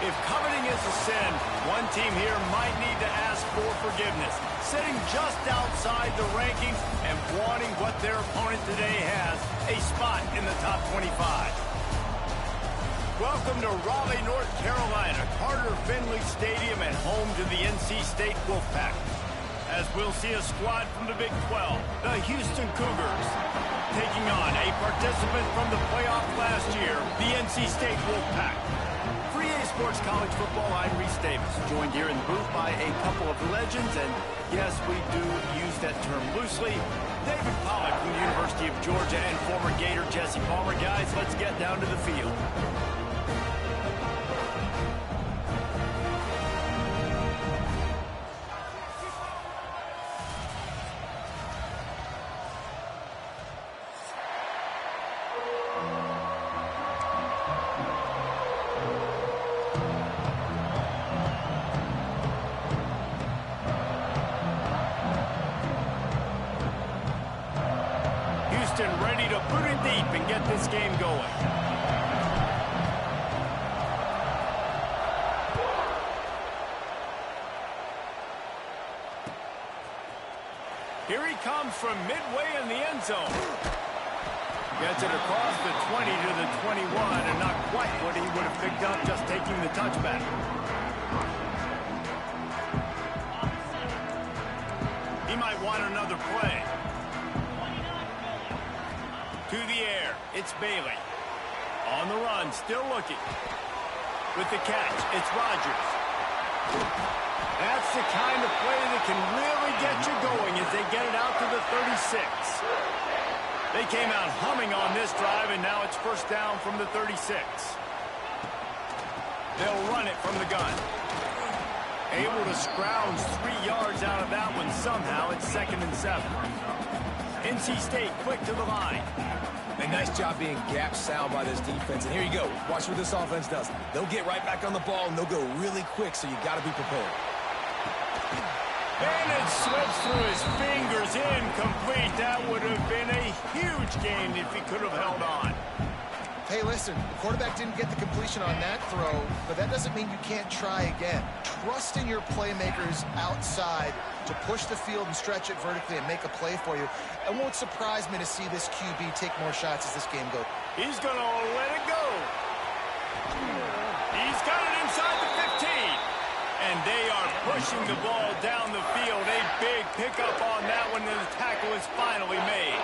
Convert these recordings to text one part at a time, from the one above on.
If coveting is a sin, one team here might need to ask for forgiveness, sitting just outside the rankings and wanting what their opponent today has, a spot in the top 25. Welcome to Raleigh, North Carolina, Carter Finley Stadium and home to the NC State Wolfpack. As we'll see a squad from the Big 12, the Houston Cougars, taking on a participant from the playoff last year, the NC State Wolfpack. For EA Sports College Football, I'm Reese Davis, joined here in the booth by a couple of legends, and yes, we do use that term loosely. David Pollack from the University of Georgia and former Gator Jesse Palmer. Guys, let's get down to the field. Ready to boot it deep and get this game going. Here he comes from midway in the end zone. Gets it across the 20 to the 21, and not quite what he would have picked up just taking the touchback. He might want another play. To the air, it's Bailey. On the run, still looking. With the catch, it's Rodgers. That's the kind of play that can really get you going as they get it out to the 36. They came out humming on this drive, and now it's first down from the 36. They'll run it from the gun. Able to scrounge 3 yards out of that one somehow. It's 2nd and 7. NC State quick to the line. A nice job being gap sound by this defense. And here you go. Watch what this offense does. They'll get right back on the ball, and they'll go really quick, so you got to be prepared. And it slips through his fingers, incomplete. That would have been a huge gain if he could have held on. Hey, listen, the quarterback didn't get the completion on that throw, but that doesn't mean you can't try again. Trust in your playmakers outside to push the field and stretch it vertically and make a play for you. It won't surprise me to see this QB take more shots as this game goes. He's going to let it go. He's got it inside the 15. And they are pushing the ball down the field. A big pickup on that one, and the tackle is finally made.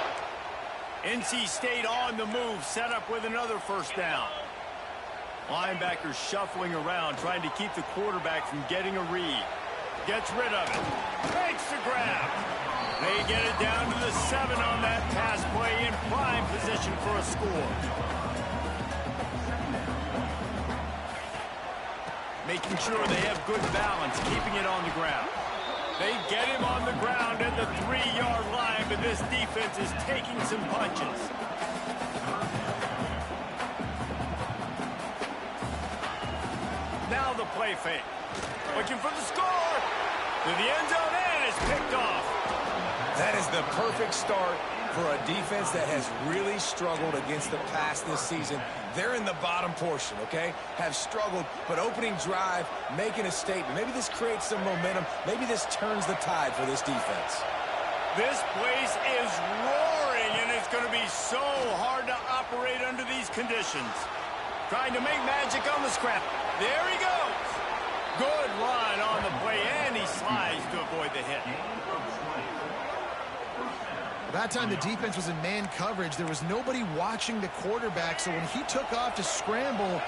NC State on the move, set up with another first down. Linebackers shuffling around, trying to keep the quarterback from getting a read. Gets rid of it. Makes the grab. They get it down to the 7 on that pass play, in prime position for a score. Making sure they have good balance, keeping it on the ground. They get him on the ground at the 3-yard line, but this defense is taking some punches. Now the play fake. Looking for the score. To the end zone, and it's picked off. That is the perfect start for a defense that has really struggled against the pass this season. They're in the bottom portion, okay? Have struggled, but opening drive, making a statement. Maybe this creates some momentum. Maybe this turns the tide for this defense. This place is roaring, and it's going to be so hard to operate under these conditions. Trying to make magic on the scrap. There he goes. Good run on the play, and he slides to avoid the hit. By that time, the defense was in man coverage. There was nobody watching the quarterback, so when he took off to scramble,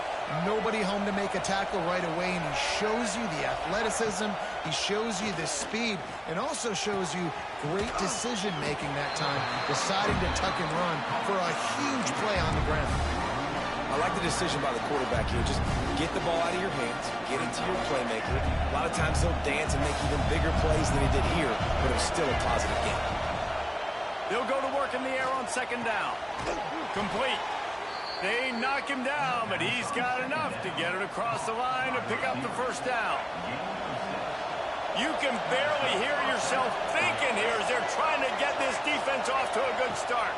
nobody home to make a tackle right away, and he shows you the athleticism, he shows you the speed, and also shows you great decision-making that time, deciding to tuck and run for a huge play on the ground. I like the decision by the quarterback here. Just get the ball out of your hands, get it to your playmaker. A lot of times he'll dance and make even bigger plays than he did here, but it was still a positive game. They'll go to work in the air on 2nd down. Complete. They knock him down, but he's got enough to get it across the line to pick up the first down. You can barely hear yourself thinking here as they're trying to get this defense off to a good start.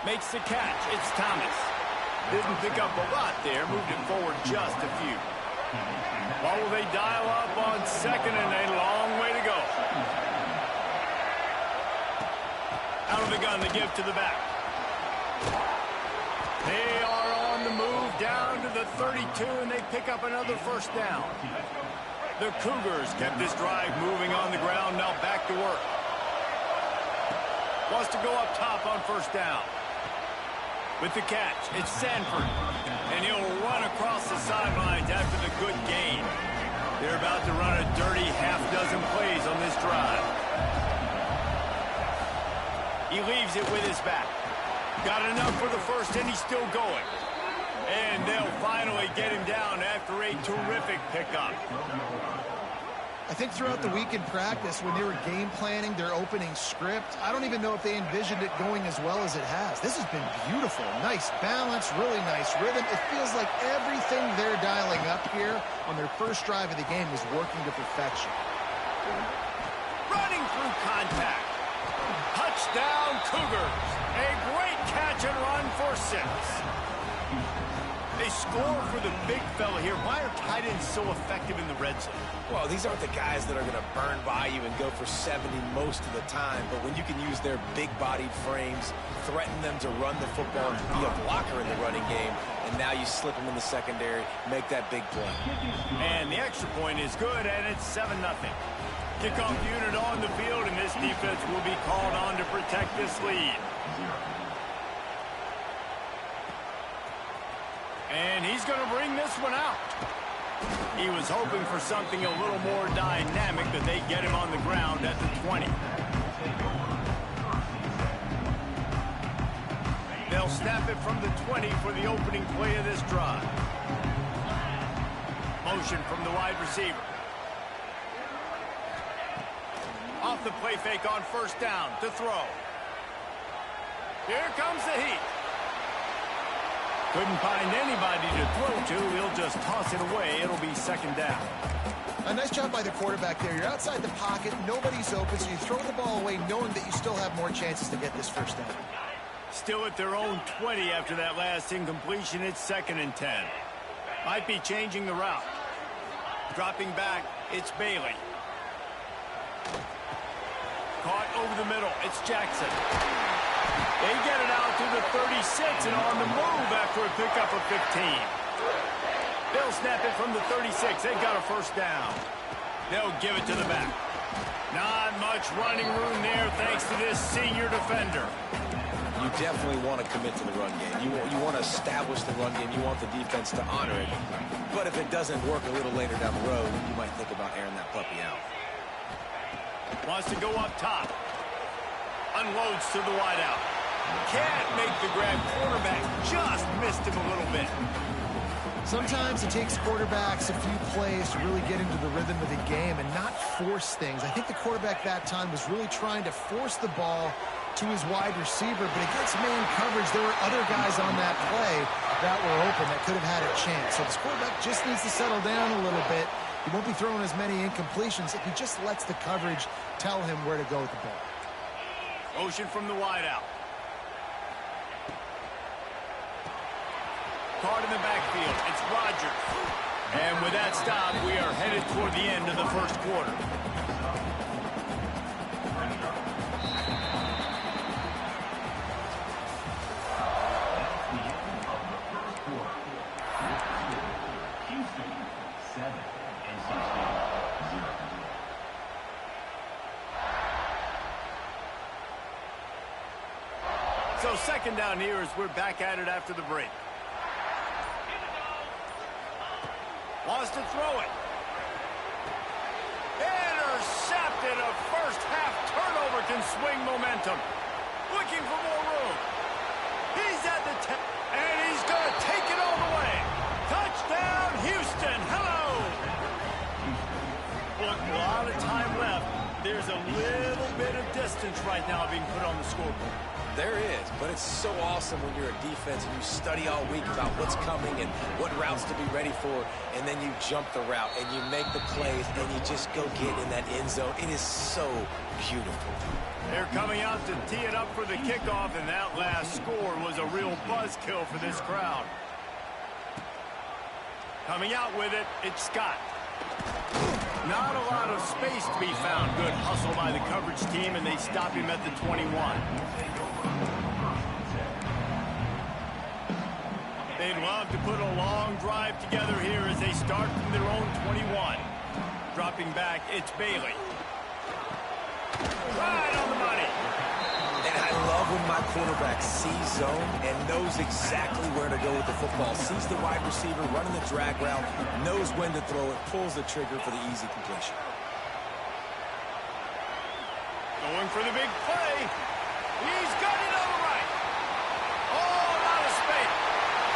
Makes the catch. It's Thomas. Didn't pick up a lot there, moved it forward just a few. What will they dial up on second and a long way to go? Out of the gun, they give to the back. They are on the move down to the 32, and they pick up another first down. The Cougars kept this drive moving on the ground, now back to work. Wants to go up top on first down. With the catch, it's Sanford. And he'll run across the sidelines after the good gain. They're about to run a dirty half-dozen plays on this drive. He leaves it with his back. Got enough for the first, and he's still going. And they'll finally get him down after a terrific pickup. I think throughout the week in practice, when they were game planning their opening script, I don't even know if they envisioned it going as well as it has. This has been beautiful. Nice balance, really nice rhythm. It feels like everything they're dialing up here on their first drive of the game is working to perfection. Running through contact. Touchdown, Cougars. A great catch and run for 6. They score for the big fella here. Why are tight ends so effective in the red zone? Well, these aren't the guys that are going to burn by you and go for 70 most of the time. But when you can use their big-bodied frames, threaten them to run the football, be a blocker in the running game, and now you slip them in the secondary, make that big play. And the extra point is good, and it's 7-0. Kickoff unit on the field, and this defense will be called on to protect this lead. And he's going to bring this one out. He was hoping for something a little more dynamic, but they get him on the ground at the 20. They'll snap it from the 20 for the opening play of this drive. Motion from the wide receiver. Off the play fake on first down to throw. Here comes the heat. Couldn't find anybody to throw to. He'll just toss it away. It'll be second down. A nice job by the quarterback there. You're outside the pocket. Nobody's open, so you throw the ball away knowing that you still have more chances to get this first down. Still at their own 20 after that last incompletion. It's 2nd and 10. Might be changing the route. Dropping back, it's Bailey. Caught over the middle. It's Jackson. They get it out to the 36 and on the move after a pickup of 15. They'll snap it from the 36. They've got a first down. They'll give it to the back. Not much running room there thanks to this senior defender. You definitely want to commit to the run game. You want to establish the run game. You want the defense to honor it. But if it doesn't work a little later down the road, you might think about airing that puppy out. Wants to go up top. Unloads to the wideout. Can't make the grab. Quarterback just missed him a little bit. Sometimes it takes quarterbacks a few plays to really get into the rhythm of the game and not force things. I think the quarterback that time was really trying to force the ball to his wide receiver, but against man coverage, there were other guys on that play that were open that could have had a chance. So this quarterback just needs to settle down a little bit. He won't be throwing as many incompletions if he just lets the coverage tell him where to go with the ball. Motion from the wideout. Caught in the backfield. It's Rogers. And with that stop, we are headed toward the end of the first quarter. So second down here as we're back at it after the break. Wants to throw it. Intercepted. A first half turnover can swing momentum. Looking for more room. He's at the 10, and he's going to take it all the way. Touchdown, Houston. Hello. Look, a lot of time left. There's a little bit of distance right now being put on the scoreboard. There is, but it's so awesome when you're a defense and you study all week about what's coming and what routes to be ready for, and then you jump the route and you make the plays and you just go get in that end zone. It is so beautiful. They're coming out to tee it up for the kickoff, and that last score was a real buzzkill for this crowd. Coming out with it, it's Scott. Not a lot of space to be found. Good hustle by the coverage team, and they stop him at the 21. They'd love to put a long drive together here as they start from their own 21. Dropping back, it's Bailey. Right on the money. And I love when my quarterback sees zone and knows exactly where to go with the football. Sees the wide receiver running the drag route, knows when to throw it, pulls the trigger for the easy completion. Going for the big play. He's got it on the right. Oh, not a space.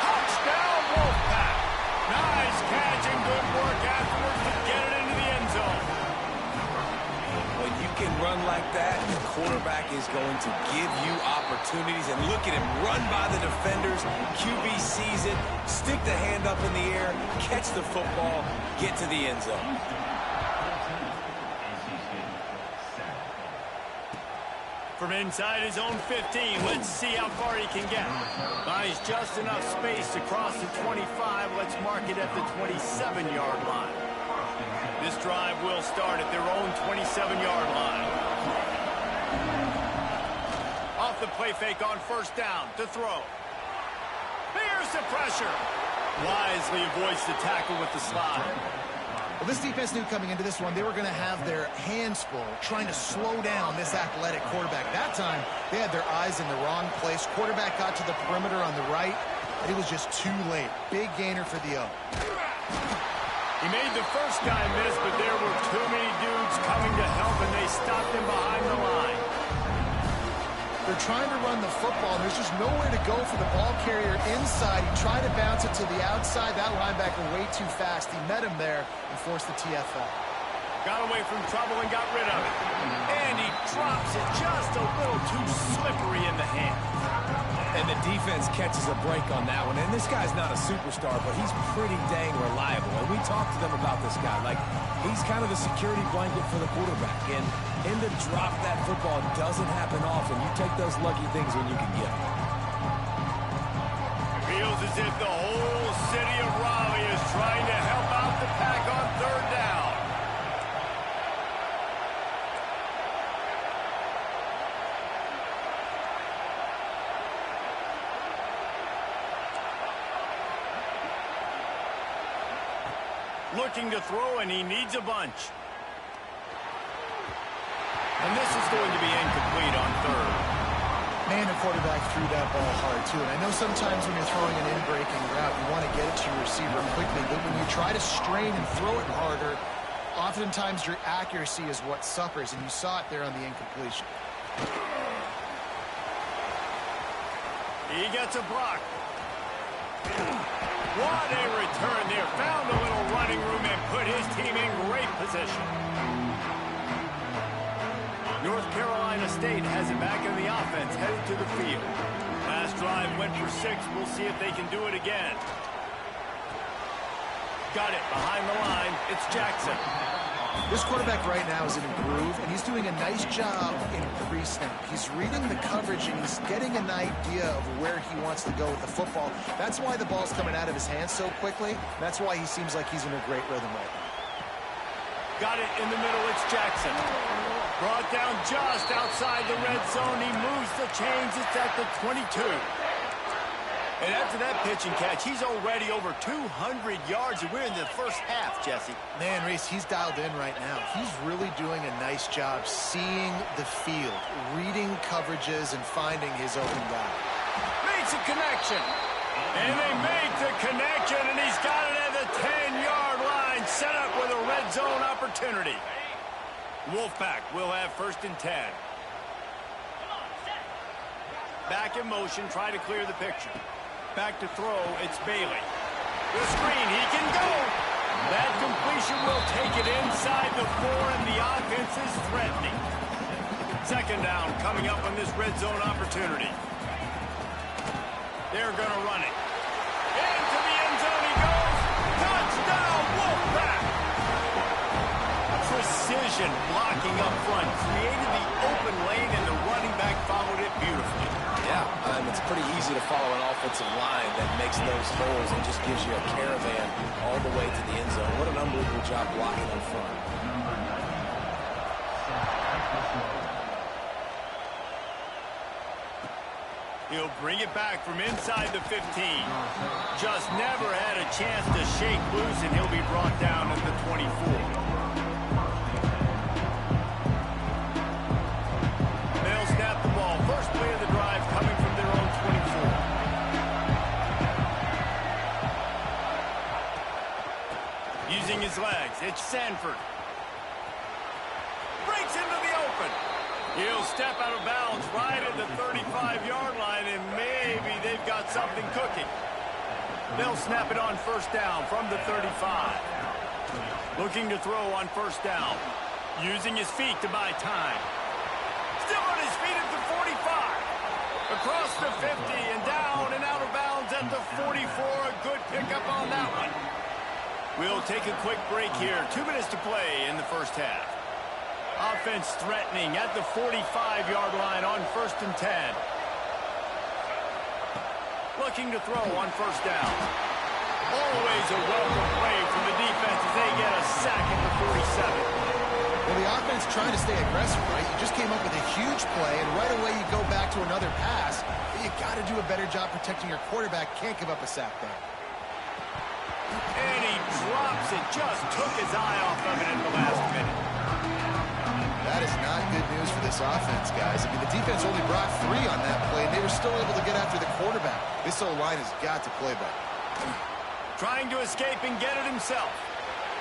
Touchdown, Wolfpack. Nice catch and good work afterwards to get it into the end zone. When you can run like that, the quarterback is going to give you opportunities. And look at him run by the defenders. QB sees it, stick the hand up in the air, catch the football, get to the end zone. From inside his own 15, let's see how far he can get. Finds just enough space to cross the 25. Let's mark it at the 27-yard line. This drive will start at their own 27-yard line. Off the play fake on first down to throw. Here's the pressure. Wisely avoids the tackle with the slide. Well, this defense knew coming into this one they were going to have their hands full trying to slow down this athletic quarterback. That time, they had their eyes in the wrong place. Quarterback got to the perimeter on the right, and it was just too late. Big gainer for the O. He made the first guy miss, but there were too many dudes coming to help, and they stopped him behind the line. They're trying to run the football, and there's just nowhere to go for the ball carrier inside. He tried to bounce it to the outside. That linebacker way too fast. He met him there and forced the TFL. Got away from trouble and got rid of it. And he drops it just a little too slippery in the hand. And the defense catches a break on that one. And this guy's not a superstar, but he's pretty dang reliable. And we talked to them about this guy. Like, he's kind of a security blanket for the quarterback. And him to drop that football doesn't happen often. You take those lucky things when you can get them. Feels as if the whole city of Raleigh is trying to help out the Pack on third down. Looking to throw, and he needs a bunch. And this is going to be incomplete on third. Man, the quarterback threw that ball hard, too. And I know sometimes when you're throwing an in-breaking route, you want to get it to your receiver quickly. But when you try to strain and throw it harder, oftentimes your accuracy is what suffers. And you saw it there on the incompletion. He gets a block. What a return there. Found a little running room and put his team in great position. North Carolina State has it back in the offense, headed to the field. Last drive went for 6. We'll see if they can do it again. Got it behind the line. It's Jackson. This quarterback right now is in a groove, and he's doing a nice job in pre-snap. He's reading the coverage, and he's getting an idea of where he wants to go with the football. That's why the ball's coming out of his hands so quickly. That's why he seems like he's in a great rhythm right now. Got it in the middle. It's Jackson. Brought down just outside the red zone. He moves the chains. It's at the 22. And after that pitch and catch, he's already over 200 yards, and we're in the first half, Jesse. Man, Reese, he's dialed in right now. He's really doing a nice job seeing the field, reading coverages, and finding his open guy. Makes a connection. And they make the connection, and he's got it at the 10-yard line, set up with a red zone opportunity. Wolfpack will have first and 10. Back in motion, try to clear the picture. Back to throw, it's Bailey. The screen, he can go. That completion will take it inside the 4, and the offense is threatening. Second down coming up on this red zone opportunity. They're going to run it. Into the end zone he goes. Touchdown, Wolfpack! Precision blocking up front. Created the open lane, and the running back followed it beautifully. Yeah, it's pretty easy to follow an offensive line that makes those holes and just gives you a caravan all the way to the end zone. What an unbelievable job blocking up front. He'll bring it back from inside the 15. Just never had a chance to shake loose, and he'll be brought down at the 24. They'll snap the ball. First play of the drive coming from their own 24. Using his legs, it's Sanford. Breaks into the open. He'll step out of bounds right at the 35-yard line, and maybe they've got something cooking. They'll snap it on first down from the 35. Looking to throw on first down. Using his feet to buy time. Still on his feet at the 45. Across the 50 and down and out of bounds at the 44. A good pickup on that one. We'll take a quick break here. 2 minutes to play in the first half. Offense threatening at the 45-yard line on first and 10. Looking to throw on first down. Always a welcome play from the defense as they get a sack at the 47. Well, the offense trying to stay aggressive, right? You just came up with a huge play, and right away you go back to another pass. You got to do a better job protecting your quarterback. Can't give up a sack there. And he drops it. Just took his eye off of it in the last minute. That is not good news for this offense, guys. I mean, the defense only brought 3 on that play, and they were still able to get after the quarterback. This O-line has got to play better. Trying to escape and get it himself.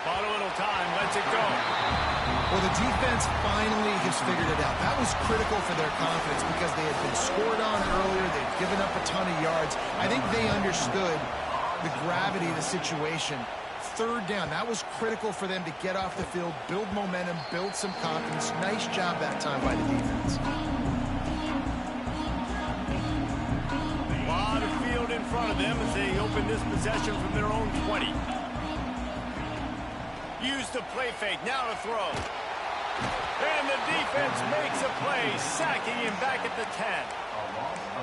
Bought a little time, lets it go. Well, the defense finally has figured it out. That was critical for their confidence because they had been scored on earlier. They'd given up a ton of yards. I think they understood the gravity of the situation. Third down, that was critical for them to get off the field, build momentum, build some confidence. Nice job that time by the defense. A lot of field in front of them as they open this possession from their own 20. Use the play fake, now to throw. And the defense makes a play, sacking him back at the 10.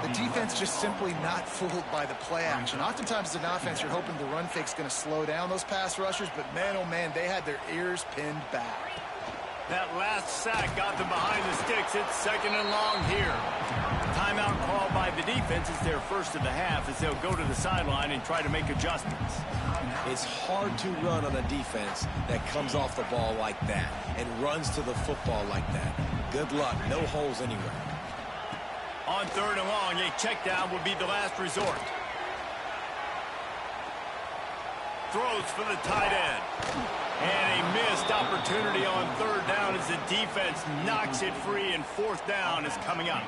The defense just simply not fooled by the play action. Oftentimes as an offense, you're hoping the run fake's going to slow down those pass rushers, but man, oh man, they had their ears pinned back. That last sack got them behind the sticks. It's second and long here. Timeout called by the defense is their first of the half as they'll go to the sideline and try to make adjustments. It's hard to run on a defense that comes off the ball like that and runs to the football like that. Good luck. No holes anywhere. On third and long, a check down would be the last resort. Throws for the tight end. And a missed opportunity on third down as the defense knocks it free, and fourth down is coming up.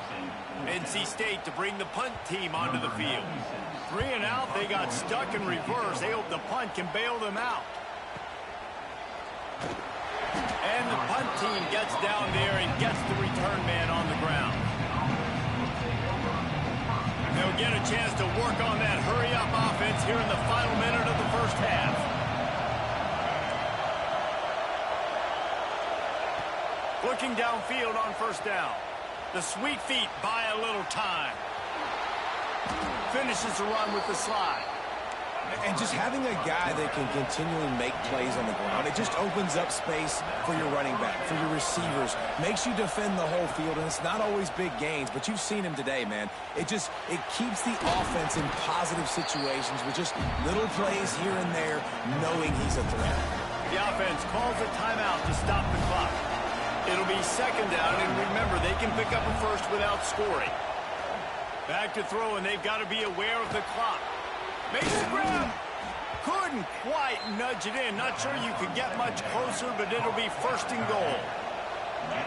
NC State to bring the punt team onto the field. 3 and out, they got stuck in reverse. They hope the punt can bail them out. And the punt team gets down there and gets the return man on the ground. They'll get a chance to work on that hurry-up offense here in the final minute of the first half. Looking downfield on first down. The sweet feet buy a little time. Finishes the run with the slide. And just having a guy that can continually make plays on the ground, it just opens up space for your running back, for your receivers, makes you defend the whole field, and it's not always big gains, but you've seen him today, man. It keeps the offense in positive situations with just little plays here and there, knowing he's a threat. The offense calls a timeout to stop the clock. It'll be second down, and remember, they can pick up a first without scoring. Back to throw, and they've got to be aware of the clock. Makes the grab. Couldn't quite nudge it in. Not sure you could get much closer, but it'll be first and goal.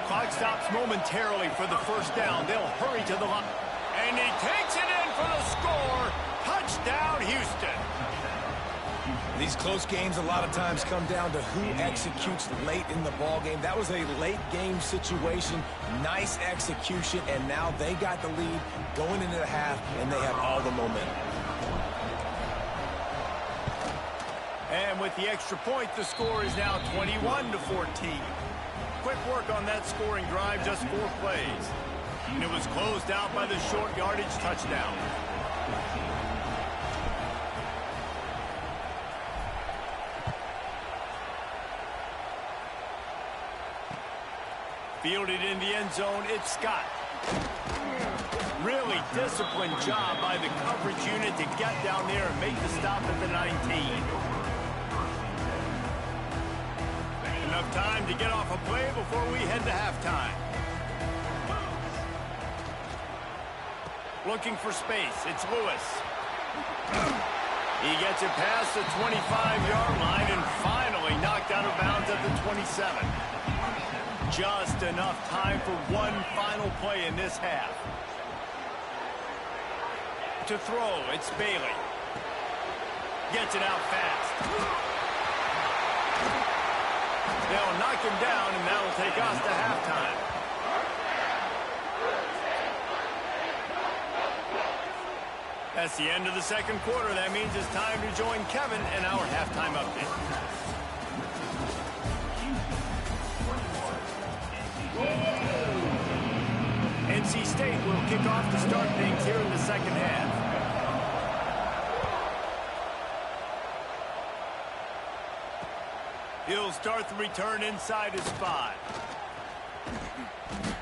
Clock stops momentarily for the first down. They'll hurry to the line. And he takes it in for the score. Touchdown, Houston. These close games a lot of times come down to who executes late in the ball game. That was a late game situation. Nice execution, and now they got the lead going into the half, and they have all the momentum. And with the extra point, the score is now 21-14. Quick work on that scoring drive, just 4 plays. And it was closed out by the short yardage touchdown. Fielded in the end zone, it's Scott. Really disciplined job by the coverage unit to get down there and make the stop at the 19. Enough time to get off a play before we head to halftime. Looking for space, it's Lewis. He gets it past the 25-yard line and finally knocked out of bounds at the 27. Just enough time for one final play in this half. To throw, it's Bailey. Gets it out fast. They'll knock him down, and that'll take us to halftime. That's the end of the second quarter. That means it's time to join Kevin in our halftime update. NC State will kick off to start things here in the second half. He'll start the return inside his 5.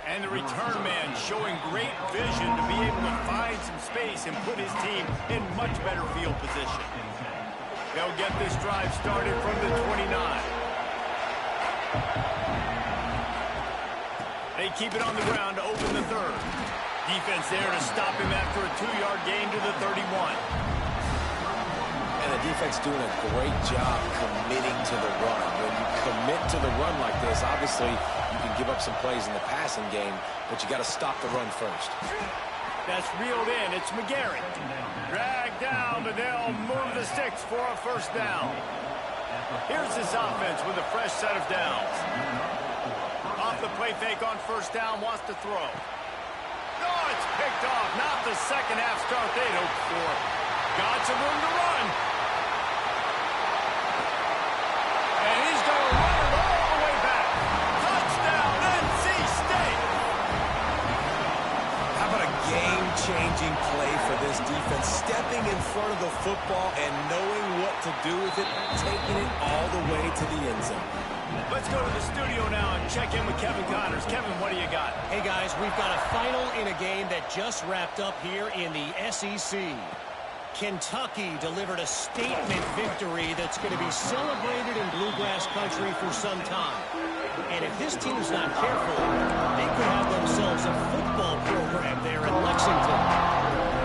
And the return man showing great vision to be able to find some space and put his team in much better field position. They'll get this drive started from the 29. They keep it on the ground to open the third. Defense there to stop him after a 2-yard gain to the 31. And the defense doing a great job committing to the run. When you commit to the run like this, obviously you can give up some plays in the passing game, but you got to stop the run first. That's reeled in. It's McGarry. Dragged down, but they'll move the sticks for a first down. Here's this offense with a fresh set of downs. Off the play fake on first down, wants to throw. No, it's picked off. Not the second half start they'd hoped for. Got some room to run. And he's going to run it all the way back. Touchdown, NC State. How about a game-changing play for this defense? Stepping in front of the football and knowing what to do with it, taking it all the way to the end zone. Let's go to the studio now and check in with Kevin Connors. Kevin, what do you got? Hey, guys, we've got a final in a game that just wrapped up here in the SEC. Kentucky delivered a statement victory that's going to be celebrated in Bluegrass country for some time. And if this team's not careful, they could have themselves a football program there in Lexington.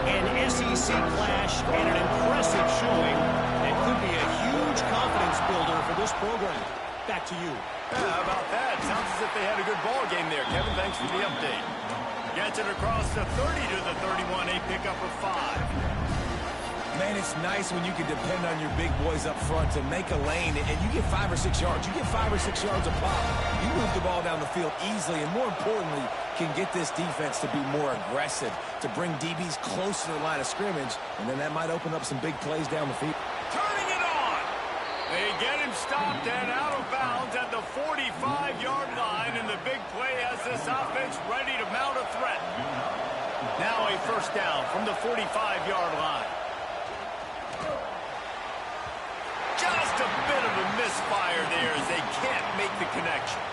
An SEC clash and an impressive showing that could be a huge confidence builder for this program. Back to you. Yeah, how about that? Sounds as if they had a good ball game there. Kevin, thanks for the update. Gets it across the 30 to the 31, a pickup of 5. Man, it's nice when you can depend on your big boys up front to make a lane, and you get 5 or 6 yards. You get 5 or 6 yards a pop. You move the ball down the field easily, and more importantly, can get this defense to be more aggressive, to bring DBs close to the line of scrimmage, and then that might open up some big plays down the field. Turning it on. They get him stopped and out of bounds at the 45-yard line, and the big play has this offense ready to mount a threat. Now a first down from the 45-yard line. Just a bit of a misfire there as they can't make the connection.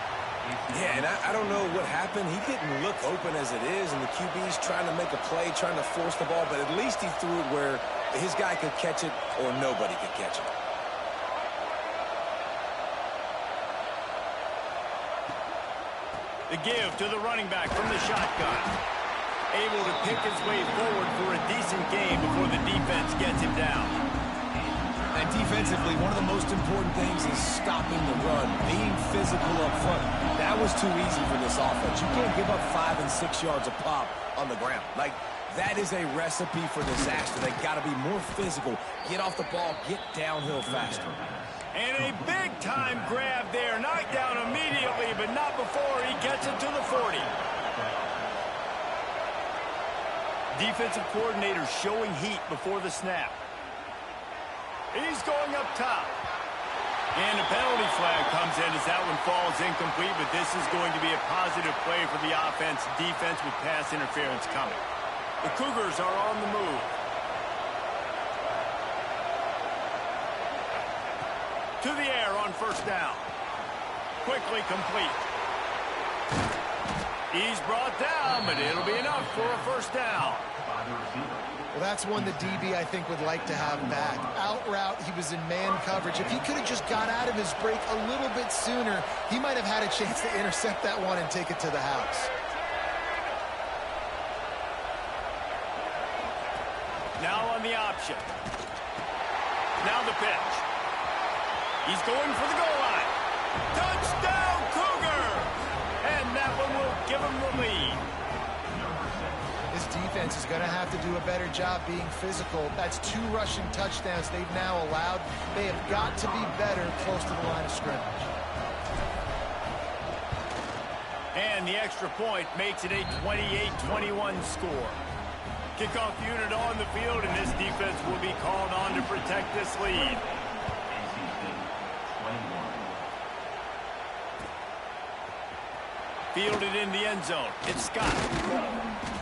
Yeah, and I don't know what happened. He didn't look open as it is, and the QB's trying to make a play, trying to force the ball, but at least he threw it where his guy could catch it or nobody could catch it. The give to the running back from the shotgun. Able to pick his way forward for a decent gain before the defense gets him down. And defensively, one of the most important things is stopping the run, being physical up front. That was too easy for this offense. You can't give up 5 and 6 yards a pop on the ground. Like, That is a recipe for disaster. They got to be more physical, get off the ball, get downhill faster. And a big-time grab there. Knocked down immediately, but not before he gets it to the 40. Defensive coordinator showing heat before the snap. He's going up top. And a penalty flag comes in as that one falls incomplete, but this is going to be a positive play for the offense. Defense with pass interference coming. The Cougars are on the move. To the air on first down. Quickly complete. He's brought down, but it'll be enough for a first down. Well, that's one the DB, I think, would like to have back. Out route, he was in man coverage. If he could have just got out of his break a little bit sooner, he might have had a chance to intercept that one and take it to the house. Now on the option. Now the pitch. He's going for the goal line. Touchdown, Cougar! And that one will give him the lead. This defense is going to have to do a better job being physical. That's 2 rushing touchdowns they've now allowed. They have got to be better close to the line of scrimmage. And the extra point makes it a 28-21 score. Kickoff unit on the field, and this defense will be called on to protect this lead. Fielded in the end zone. It's Scott.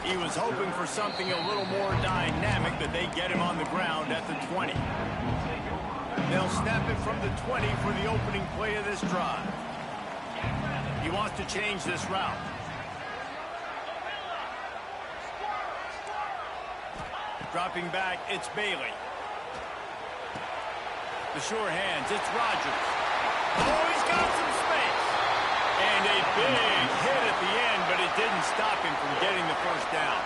He was hoping for something a little more dynamic, but they get him on the ground at the 20. They'll snap it from the 20 for the opening play of this drive. He wants to change this route. Dropping back, it's Bailey. The sure hands, it's Rogers. Oh, he's got some space. And a big hit at the end, but it didn't stop him from getting the first down.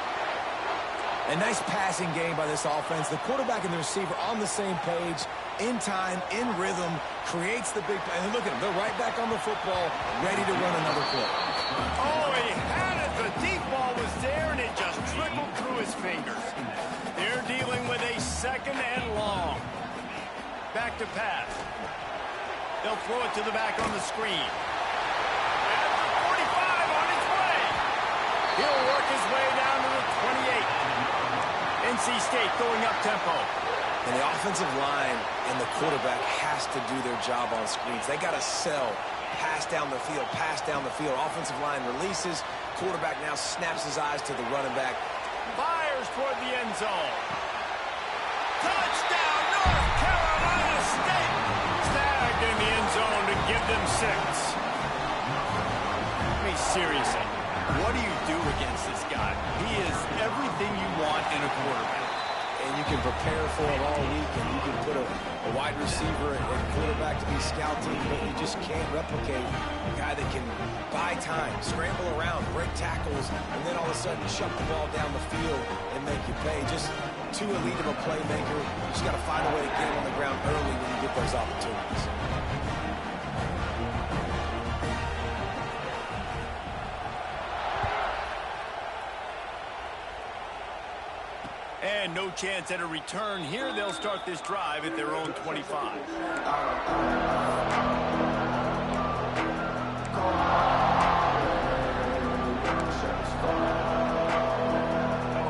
A nice passing game by this offense. The quarterback and the receiver on the same page, in time, in rhythm, creates the big play. And look at him, they're right back on the football, ready to run another play. Oh, he had it. The deep ball was there, and it just trickled through his fingers. They're dealing with a second and long. Back to pass. They'll throw it to the back on the screen. At the 45 on his way. He'll work his way down to the 28. NC State going up tempo. And the offensive line and the quarterback has to do their job on screens. They got to sell. Pass down the field, pass down the field. Offensive line releases. Quarterback now snaps his eyes to the running back. Fires toward the end zone. Touchdown, North Carolina State. Snagged in the end zone to give them 6. I mean, seriously, what do you do against this guy? He is everything you want in a quarterback. And you can prepare for it all week, and you can put a wide receiver and quarterback to be scouting, but you just can't replicate a guy that can buy time, scramble around, break tackles, and then all of a sudden shut the ball down the field and make you pay. Just too elite of a playmaker. You just got to find a way to get him on the ground early when you get those opportunities. And no chance at a return here. They'll start this drive at their own 25.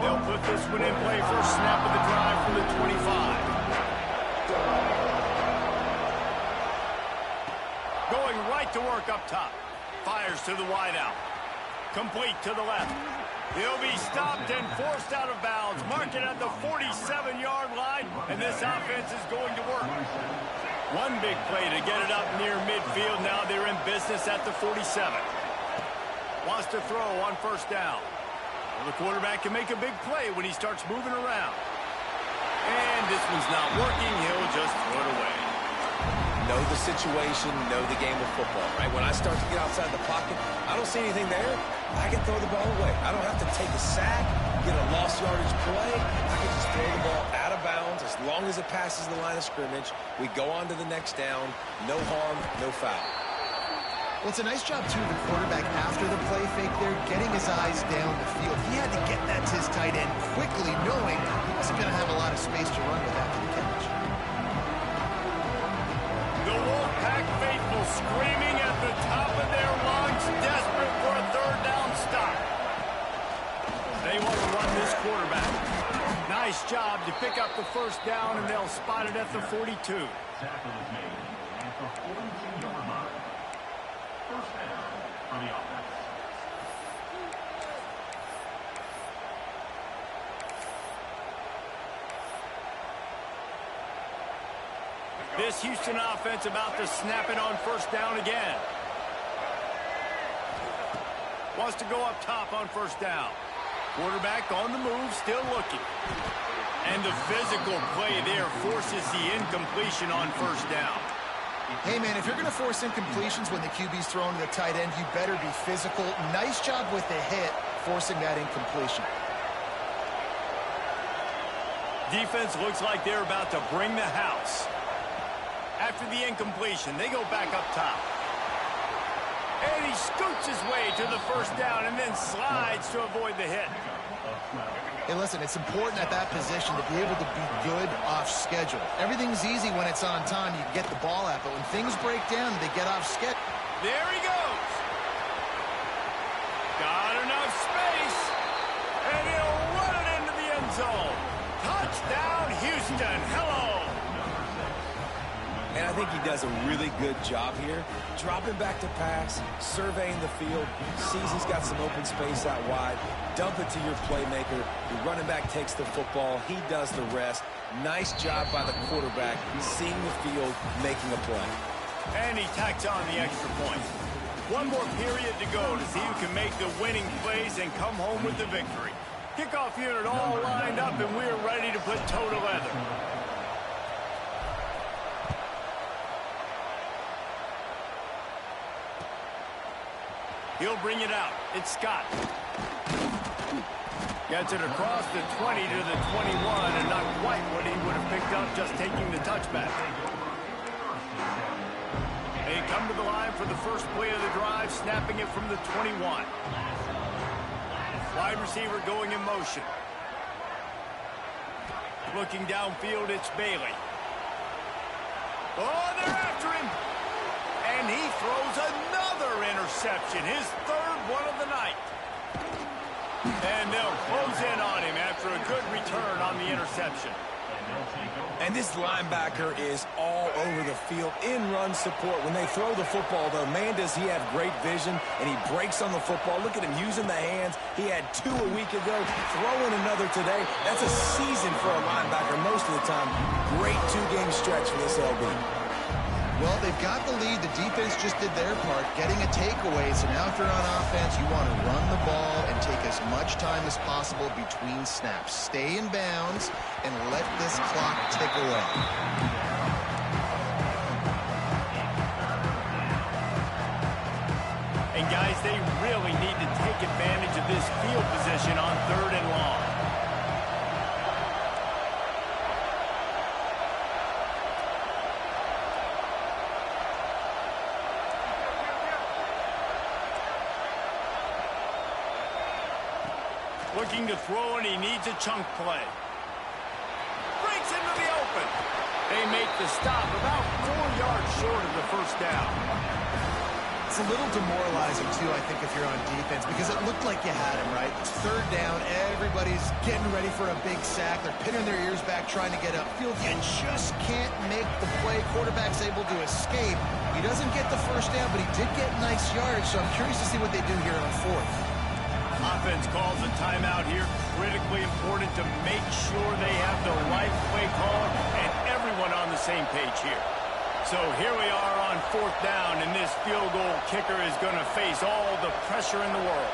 They'll put this one in play for a snap of the drive from the 25. Going right to work up top. Fires to the wideout. Complete to the left. He'll be stopped and forced out of bounds. Mark it at the 47-yard line, and this offense is going to work. One big play to get it up near midfield. Now they're in business at the 47. Wants to throw on first down. Well, the quarterback can make a big play when he starts moving around. And this one's not working. He'll just throw it away. Know the situation, know the game of football, right? When I start to get outside the pocket, I don't see anything there. I can throw the ball away. I don't have to take a sack, get a lost yardage play. I can just throw the ball out of bounds as long as it passes the line of scrimmage. We go on to the next down. No harm, no foul. Well, it's a nice job, too, the quarterback after the play fake there, getting his eyes down the field. He had to get that to his tight end quickly, knowing he wasn't going to have a lot of space to run with after the catch. The Wolfpack faithful screaming at the top of their lungs, desperate for a third down stop. They want to run this quarterback. Nice job to pick up the first down, and they'll spot it at the 42. Tackle is made at the 42-yard line. First down for the offense. This Houston offense about to snap it on first down again. Wants to go up top on first down. Quarterback on the move, still looking. And the physical play there forces the incompletion on first down. Hey, man, if you're going to force incompletions when the QB's thrown to the tight end, you better be physical. Nice job with the hit, forcing that incompletion. Defense looks like they're about to bring the house. After the incompletion, they go back up top. And he scoots his way to the first down and then slides to avoid the hit. Hey, listen, it's important at that position to be able to be good off schedule. Everything's easy when it's on time. You can get the ball out, but when things break down, they get off schedule. There he goes. Got enough space. And he'll run it into the end zone. Touchdown, Houston. Hello. And I think he does a really good job here. Dropping back to pass, surveying the field, sees he's got some open space out wide, dump it to your playmaker. The running back takes the football. He does the rest. Nice job by the quarterback, seeing the field, making a play. And he tacks on the extra point. One more period to go to see who can make the winning plays and come home with the victory. Kickoff unit all lined up, and we're ready to put toe to leather. He'll bring it out. It's Scott. Gets it across the 20 to the 21, and not quite what he would have picked up just taking the touchback. They come to the line for the first play of the drive, snapping it from the 21. Wide receiver going in motion. Looking downfield, it's Bailey. Oh, they're after him. And he throws another interception, his third one of the night. And they'll close in on him after a good return on the interception. And this linebacker is all over the field in run support. When they throw the football, though, man, does he have great vision, and he breaks on the football. Look at him using the hands. He had 2 a week ago, throwing another today. That's a season for a linebacker most of the time. Great 2-game stretch for this LB. Well, they've got the lead. The defense just did their part, getting a takeaway. So now if you're on offense, you want to run the ball and take as much time as possible between snaps. Stay in bounds and let this clock tick away. And guys, they really need to take advantage of this field position on 3rd and long. Looking to throw, and he needs a chunk play. Breaks into the open. They make the stop about 4 yards short of the first down. It's a little demoralizing, too, I think, if you're on defense, because it looked like you had him, right? It's 3rd down. Everybody's getting ready for a big sack. They're pinning their ears back, trying to get upfield. You just can't make the play. Quarterback's able to escape. He doesn't get the first down, but he did get nice yards, so I'm curious to see what they do here on 4th. Offense calls a timeout here. Critically important to make sure they have the right play call and everyone on the same page here. So here we are on 4th down, and this field goal kicker is going to face all the pressure in the world.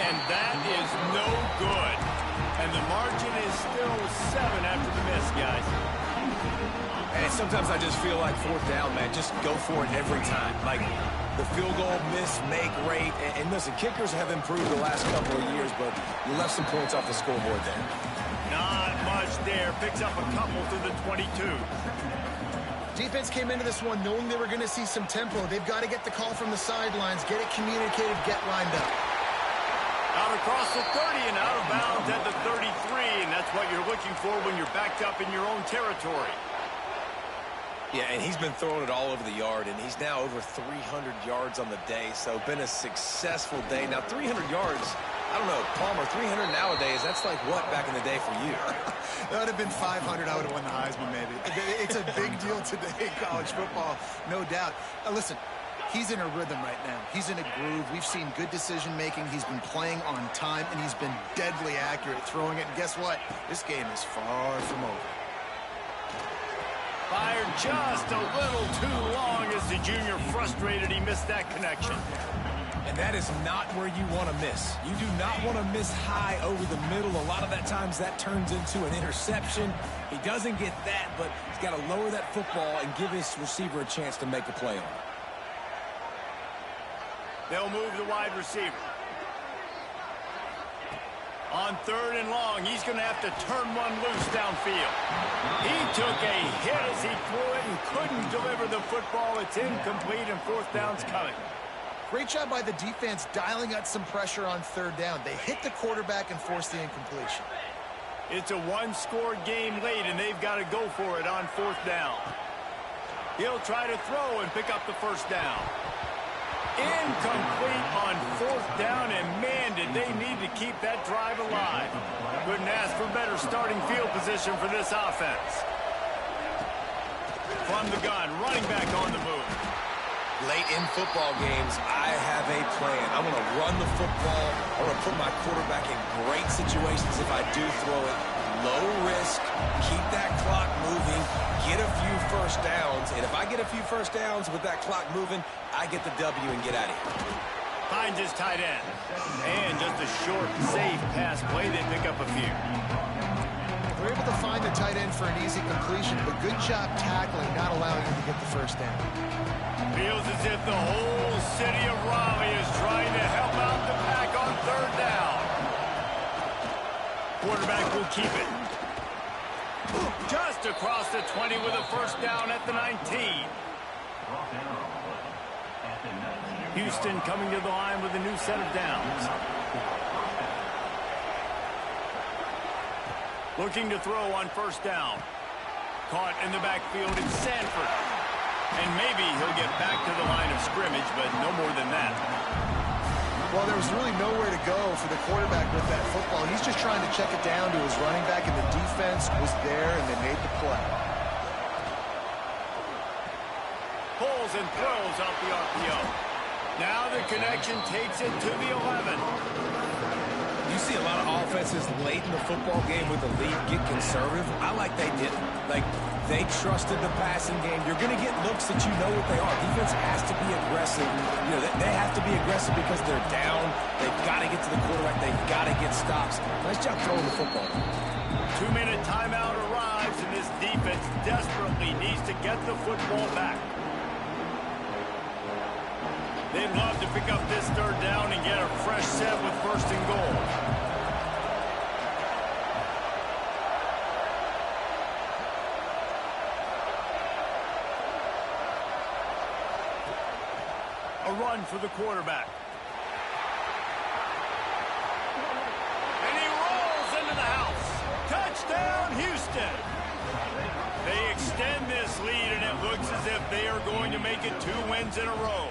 And that is no good. And the margin is still 7 after the miss, guys. And sometimes I just feel like fourth down, man, just go for it every time. Like the field goal miss, make rate. And listen, kickers have improved the last couple of years, but you left some points off the scoreboard there. Not much there. Picks up a couple to the 22. Defense came into this one knowing they were going to see some tempo. They've got to get the call from the sidelines, get it communicated, get lined up. Out across the 30 and out of bounds at the 33, and that's what you're looking for when you're backed up in your own territory. Yeah, and he's been throwing it all over the yard, and he's now over 300 yards on the day, so been a successful day. Now, 300 yards, I don't know, Palmer, 300 nowadays, that's like what back in the day for you? That would have been 500. I would have won the Heisman, maybe. It's a big deal today in college football, no doubt. Listen, he's in a rhythm right now. He's in a groove. We've seen good decision-making. He's been playing on time, and he's been deadly accurate throwing it. And guess what? This game is far from over. Fired just a little too long as the junior frustrated he missed that connection. And that is not where you want to miss. You do not want to miss high over the middle. A lot of that times that turns into an interception. He doesn't get that, but he's got to lower that football and give his receiver a chance to make a play on it. They'll move the wide receiver. On 3rd and long, he's going to have to turn one loose downfield. He took a hit as he threw it and couldn't deliver the football. It's incomplete and 4th down's coming. Great job by the defense dialing out some pressure on 3rd down. They hit the quarterback and forced the incompletion. It's a one-score game late, and they've got to go for it on 4th down. He'll try to throw and pick up the 1st down. Incomplete on 4th down, and man, did they need to keep that drive alive. Couldn't ask for better starting field position for this offense. From the gun, running back on the move. Late in football games, I have a plan. I'm going to run the football. I'm going to put my quarterback in great situations if I do throw it. Low risk, keep that clock moving, get a few 1st downs. And if I get a few 1st downs with that clock moving, I get the W and get out of here. Finds his tight end. And just a short, safe pass play. They pick up a few. They're able to find the tight end for an easy completion, but good job tackling, not allowing him to get the 1st down. Feels as if the whole city of Raleigh is trying to help out the pack on 3rd down. Quarterback will keep it. Just across the 20 with a 1st down at the 19. Houston coming to the line with a new set of downs. Looking to throw on 1st down. Caught in the backfield in Sanford. And maybe he'll get back to the line of scrimmage, but no more than that. Well, there was really nowhere to go for the quarterback with that football. He's just trying to check it down to his running back, and the defense was there, and they made the play. Pulls and throws off the RPO. Now the connection takes it to the 11. You see a lot of offenses late in the football game with the lead get conservative. I like they didn't. Like, they trusted the passing game. You're going to get looks that you know what they are. Defense has to be aggressive. You know, they have to be aggressive because they're down. They've got to get to the quarterback. They've got to get stops. Nice job throwing the football. 2-minute timeout arrives, and this defense desperately needs to get the football back. They'd love to pick up this 3rd down and get a fresh set with 1st and goal. A run for the quarterback. And he rolls into the house. Touchdown, Houston. They extend this lead, and it looks as if they are going to make it 2 wins in a row.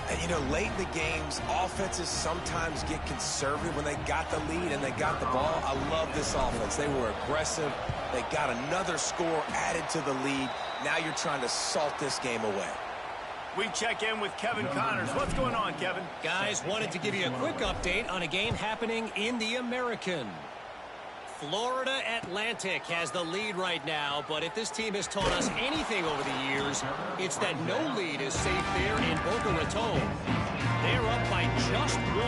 And, you know, late in the games, offenses sometimes get conservative when they got the lead and they got the ball. I love this offense. They were aggressive. They got another score added to the lead. Now you're trying to salt this game away. We check in with Kevin Connors. What's going on, Kevin? Guys, wanted to give you a quick update on a game happening in the American. Florida Atlantic has the lead right now, but if this team has taught us anything over the years, it's that no lead is safe there in Boca Raton. They're up by just 1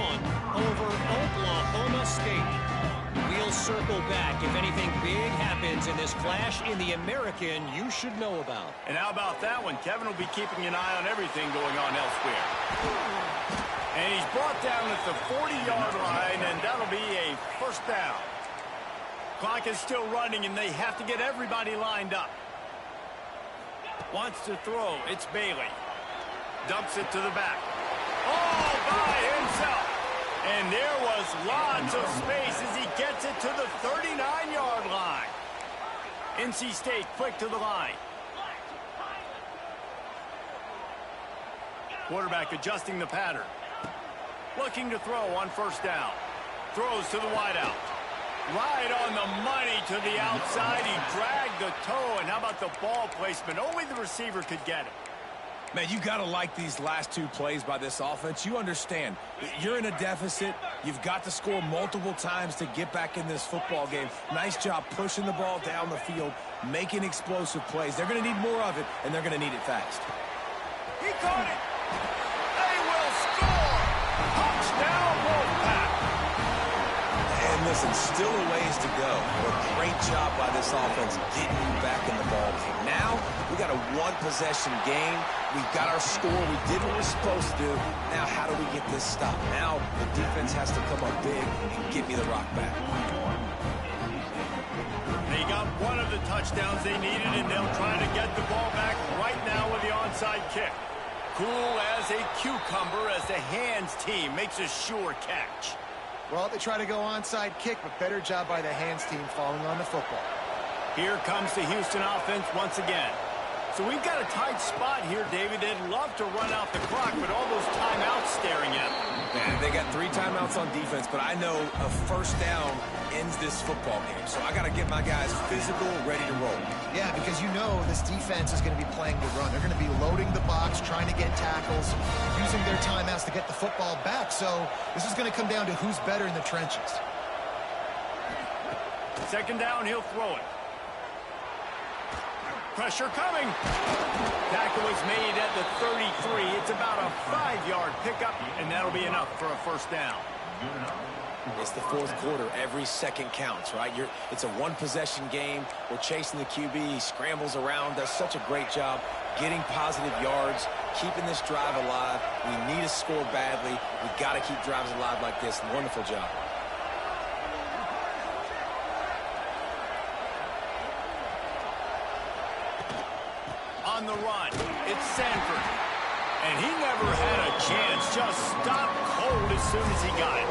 over Oklahoma State. We'll circle back if anything big happens in this clash in the American you should know about. And how about that one? Kevin will be keeping an eye on everything going on elsewhere. And he's brought down at the 40-yard line, and that'll be a first down. Clock is still running, and they have to get everybody lined up. Wants to throw. It's Bailey. Dumps it to the back. All by himself. And there was lots of space as he gets it to the 39-yard line. NC State quick to the line. Quarterback adjusting the pattern. Looking to throw on first down. Throws to the wideout. Right on the money to the outside. He dragged the toe. And how about the ball placement? Only the receiver could get it. Man, you got to like these last two plays by this offense. You understand, you're in a deficit. You've got to score multiple times to get back in this football game. Nice job pushing the ball down the field, making explosive plays. They're going to need more of it, and they're going to need it fast. He caught it. They will score. Touchdown, Wolfpack. And listen, still a ways to go. But great job by this offense getting you back in the ball game. Now, we got a one-possession game. We got our score. We did what we're supposed to do. Now, how do we get this stopped? Now, the defense has to come up big and get me the rock back. They got one of the touchdowns they needed, and they'll try to get the ball back right now with the onside kick. Cool as a cucumber as the hands team makes a sure catch. Well, they try to go onside kick, but better job by the hands team falling on the football. Here comes the Houston offense once again. So we've got a tight spot here, David. They'd love to run out the clock, but all those timeouts staring at them. Man, they got 3 timeouts on defense, but I know a first down ends this football game. So I got to get my guys physical, ready to roll. Yeah, because you know this defense is going to be playing the run. They're going to be loading the box, trying to get tackles, using their timeouts to get the football back. So this is going to come down to who's better in the trenches. Second down, he'll throw it. Pressure coming. Tackle is made at the 33. It's about a 5-yard pickup, and that'll be enough for a first down. It's the fourth quarter. Every second counts, right? It's a one-possession game. We're chasing the QB. He scrambles around, does such a great job getting positive yards, keeping this drive alive. We need to score badly. We've got to keep drives alive like this. Wonderful job. On the run, it's Sanford. And he never had a chance, just stopped cold as soon as he got it.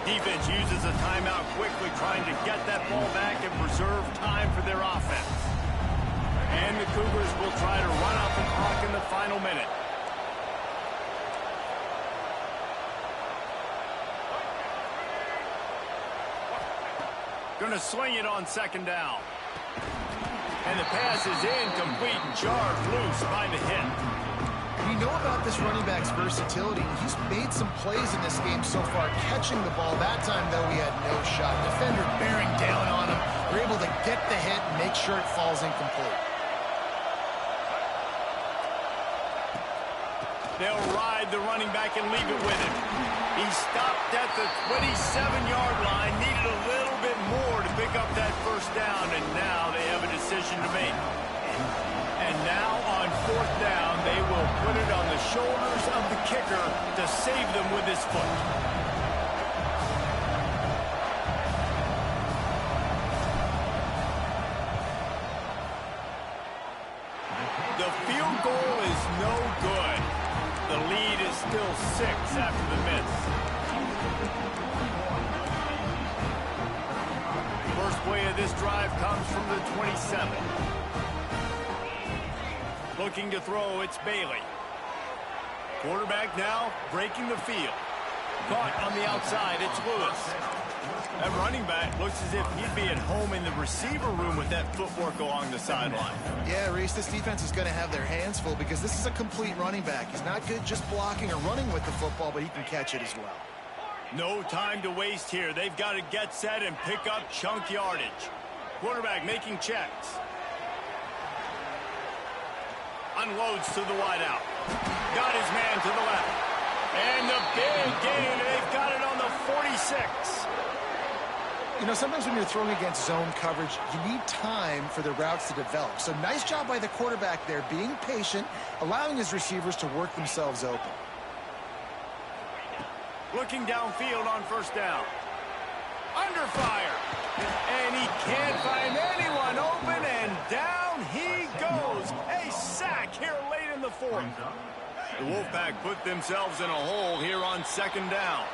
Defense uses a timeout quickly, trying to get that ball back and preserve time for their offense. And the Cougars will try to run out the clock in the final minute. Gonna swing it on second down. And the pass is incomplete and jarred loose by the hit. We know about this running back's versatility. He's made some plays in this game so far, catching the ball. That time, though, he had no shot. Defender bearing down on him. They're able to get the hit and make sure it falls incomplete. They'll ride the running back and leave it with him. He stopped at the 27-yard line, needed a little bit more to pick up that first down, and now they have a decision to make. And now on fourth down, they will put it on the shoulders of the kicker to save them with his foot. The field goal is no good. The lead is still 6 after the miss. First play of this drive comes from the 27. Looking to throw, it's Bailey. Quarterback now breaking the field. Caught on the outside, it's Lewis. That running back looks as if he'd be at home in the receiver room with that footwork along the sideline. Yeah, Reese, this defense is going to have their hands full because this is a complete running back. He's not good just blocking or running with the football, but he can catch it as well. No time to waste here. They've got to get set and pick up chunk yardage. Quarterback making checks. Unloads to the wideout. Got his man to the left. And the big gain. They've got it on the 46. You know, sometimes when you're throwing against zone coverage, you need time for the routes to develop. So nice job by the quarterback there, being patient, allowing his receivers to work themselves open. Looking downfield on first down. Under fire. And he can't find anyone open, and down he goes. A sack here late in the fourth. The Wolfpack put themselves in a hole here on second down.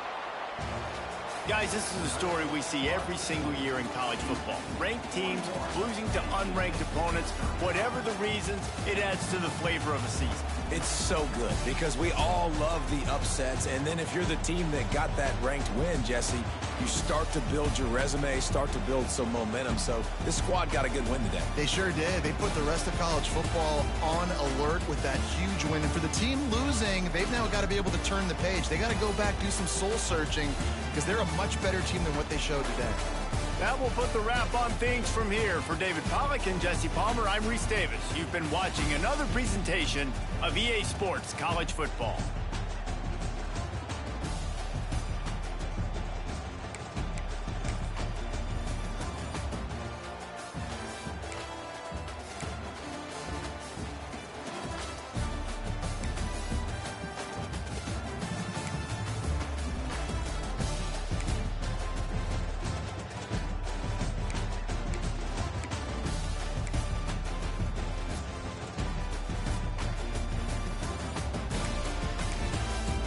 Guys, this is a story we see every single year in college football. Ranked teams losing to unranked opponents. Whatever the reasons, it adds to the flavor of a season. It's so good because we all love the upsets, and then if you're the team that got that ranked win, Jesse, you start to build your resume, start to build some momentum. So this squad got a good win today. They sure did. They put the rest of college football on alert with that huge win. And for the team losing, they've now got to be able to turn the page. They got to go back, do some soul searching, because they're a much better team than what they showed today. That will put the wrap on things from here. For David Pollack and Jesse Palmer, I'm Reese Davis. You've been watching another presentation of EA Sports College Football.